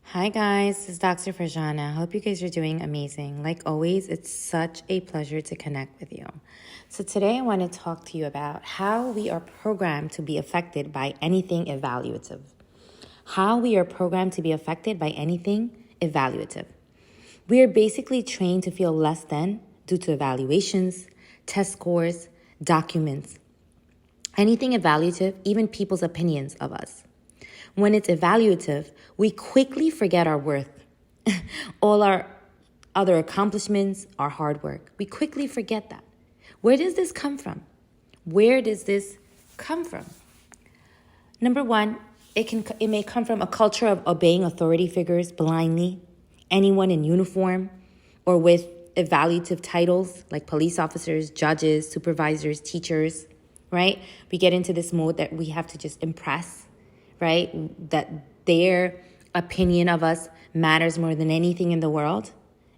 Hi guys, this is Dr. Farjana. Hope you guys are doing amazing. Like always, it's such a pleasure to connect with you. So today I want to talk to you about how we are programmed to be affected by anything evaluative. How we are programmed to be affected by anything evaluative. We are basically trained to feel less than due to evaluations, test scores, documents, anything evaluative, even people's opinions of us. When it's evaluative, we quickly forget our worth, all our other accomplishments, our hard work. We quickly forget that. Where does this come from? Where does this come from? Number one, it may come from a culture of obeying authority figures blindly, anyone in uniform or with evaluative titles like police officers, judges, supervisors, teachers, right? We get into this mode that we have to just impress, right? That their opinion of us matters more than anything in the world,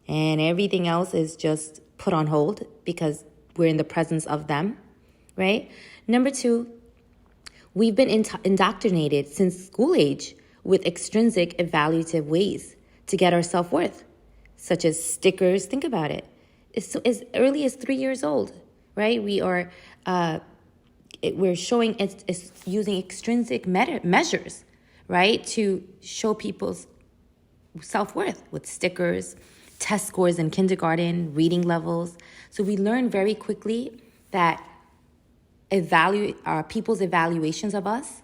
and everything else is just put on hold because we're in the presence of them, right? Number two, we've been indoctrinated since school age with extrinsic evaluative ways to get our self-worth, such as stickers. Think about it. It's as early as 3 years old, right? We're showing it's using extrinsic measures, right, to show people's self-worth with stickers, test scores in kindergarten, reading levels. So we learn very quickly that people's evaluations of us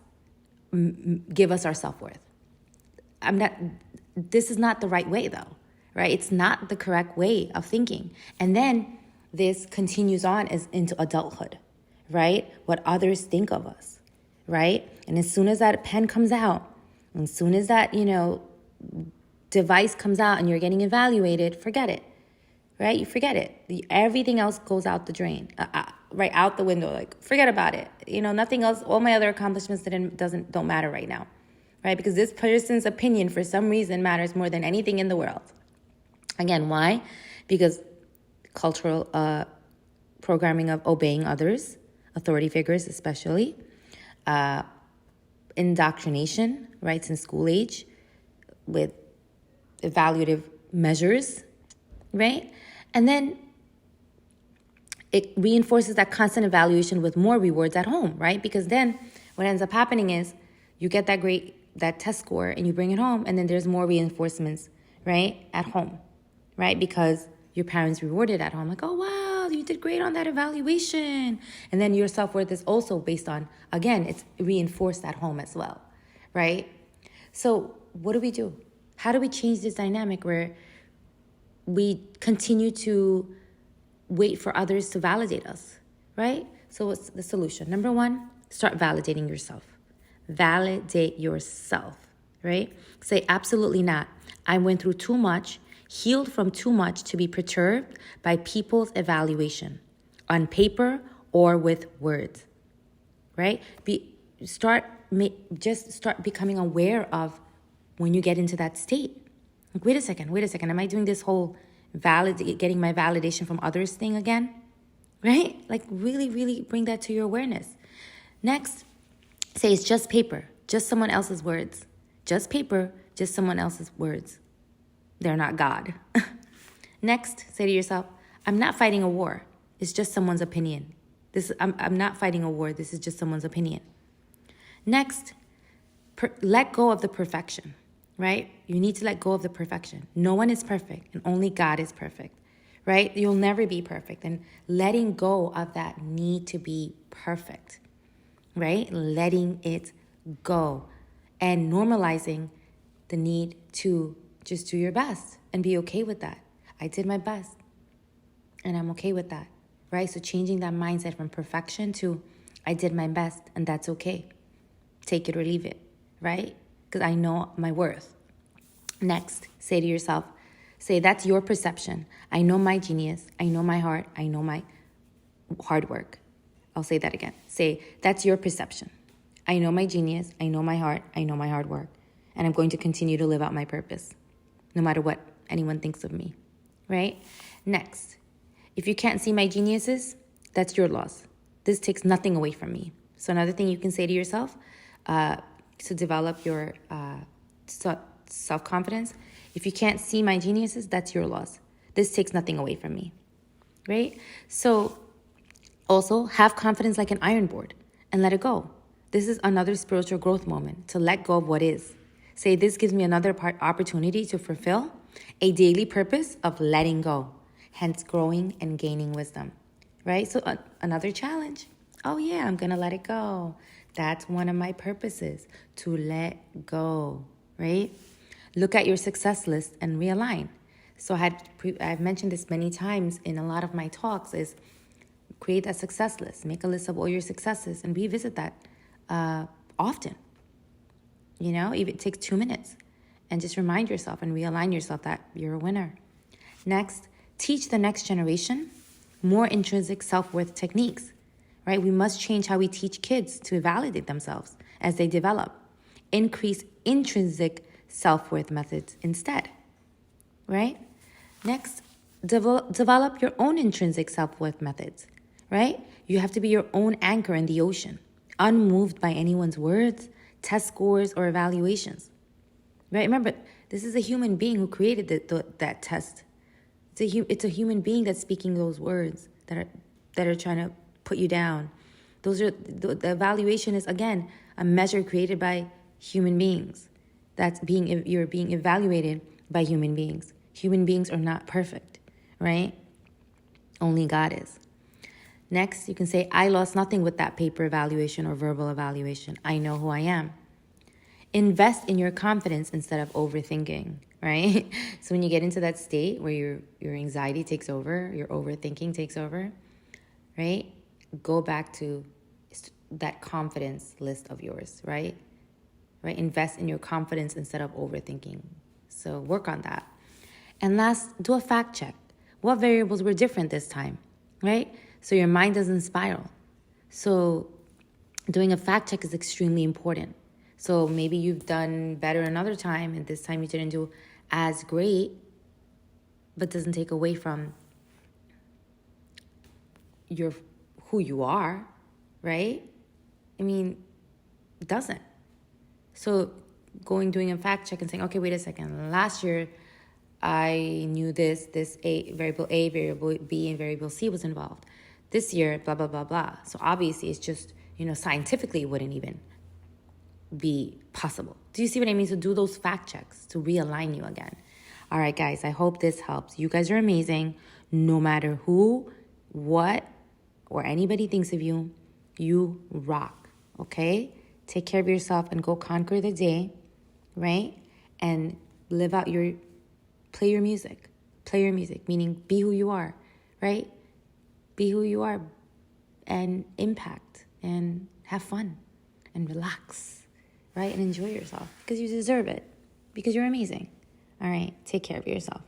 give us our self-worth. This is not the right way though, right? It's not the correct way of thinking. And then this continues on into adulthood, right? What others think of us, right? And as soon as that pen comes out, as soon as that, device comes out and you're getting evaluated, forget it, right? You forget it. Everything else goes out the drain, right out the window. Like, forget about it. Nothing else. All my other accomplishments don't matter right now, right? Because this person's opinion, for some reason, matters more than anything in the world. Again, why? Because cultural programming of obeying others, authority figures especially, indoctrination, right, since school age with evaluative measures, right? And then it reinforces that constant evaluation with more rewards at home, right? Because then what ends up happening is you get that test score and you bring it home, and then there's more reinforcements, right, at home, right? Because your parents rewarded at home, like, oh, wow, you did great on that evaluation. And then your self-worth is also based on, again, it's reinforced at home as well, right? So what do? How do we change this dynamic where we continue to wait for others to validate us, right? So what's the solution? Number one, start validating yourself. Validate yourself, right? Say, absolutely not. I went through too much, healed from too much to be perturbed by people's evaluation on paper or with words, right? Just start becoming aware of when you get into that state. Like, wait a second, am I doing this whole getting my validation from others thing again, right? Like, really, really bring that to your awareness. Next, say it's just paper, just someone else's words. Just paper, just someone else's words. They're not God. Next, say to yourself, I'm not fighting a war. It's just someone's opinion. I'm not fighting a war. This is just someone's opinion. Next, let go of the perfection, right? You need to let go of the perfection. No one is perfect, and only God is perfect, right? You'll never be perfect. And letting go of that need to be perfect, right? Letting it go and normalizing the need to just do your best and be okay with that. I did my best and I'm okay with that, right? So changing that mindset from perfection to I did my best and that's okay. Take it or leave it, right? Because I know my worth. Next, say to yourself, that's your perception. I know my genius. I know my heart. I know my hard work. I'll say that again. Say, that's your perception. I know my genius. I know my heart. I know my hard work. And I'm going to continue to live out my purpose, no matter what anyone thinks of me, right? Next, if you can't see my geniuses, that's your loss. This takes nothing away from me. So another thing you can say to yourself to develop your self-confidence. If you can't see my geniuses, that's your loss. This takes nothing away from me, right? So also have confidence like an iron board and let it go. This is another spiritual growth moment, to let go of what is. Say, this gives me another opportunity to fulfill a daily purpose of letting go, hence growing and gaining wisdom, right? So another challenge. Oh yeah, I'm gonna let it go. That's one of my purposes, to let go, right? Look at your success list and realign. So I've mentioned this many times in a lot of my talks, is create a success list. Make a list of all your successes and revisit that often. You know, even it takes 2 minutes, and just remind yourself and realign yourself that you're a winner. Next, teach the next generation more intrinsic self-worth techniques, right? We must change how we teach kids to validate themselves as they develop. Increase intrinsic self-worth methods instead, right? Next, develop your own intrinsic self-worth methods, right? You have to be your own anchor in the ocean, unmoved by anyone's words, test scores, or evaluations, right? Remember, this is a human being who created that test. It's a human being that's speaking those words that are trying to put you down. The evaluation is, again, a measure created by human beings. You're being evaluated by human beings. Human beings are not perfect, right? Only God is. Next, you can say, I lost nothing with that paper evaluation or verbal evaluation. I know who I am. Invest in your confidence instead of overthinking, right? So when you get into that state where your anxiety takes over, your overthinking takes over, right? Go back to that confidence list of yours, right? Right? Invest in your confidence instead of overthinking. So work on that. And last, do a fact check. What variables were different this time, right? So your mind doesn't spiral. So doing a fact check is extremely important. So maybe you've done better another time, and this time you didn't do as great, but doesn't take away from who you are, right? I mean, it doesn't. So doing a fact check and saying, okay, wait a second. Last year, I knew this variable A, variable B, and variable C was involved. This year, blah, blah, blah, blah. So obviously it's just, scientifically it wouldn't even be possible. Do you see what I mean? So do those fact checks to realign you again. All right, guys, I hope this helps. You guys are amazing. No matter who, what, or anybody thinks of you, you rock, okay? Take care of yourself and go conquer the day, right? And play your music, meaning be who you are, right? Be who you are and impact and have fun and relax, right? And enjoy yourself because you deserve it, because you're amazing. All right, take care of yourself.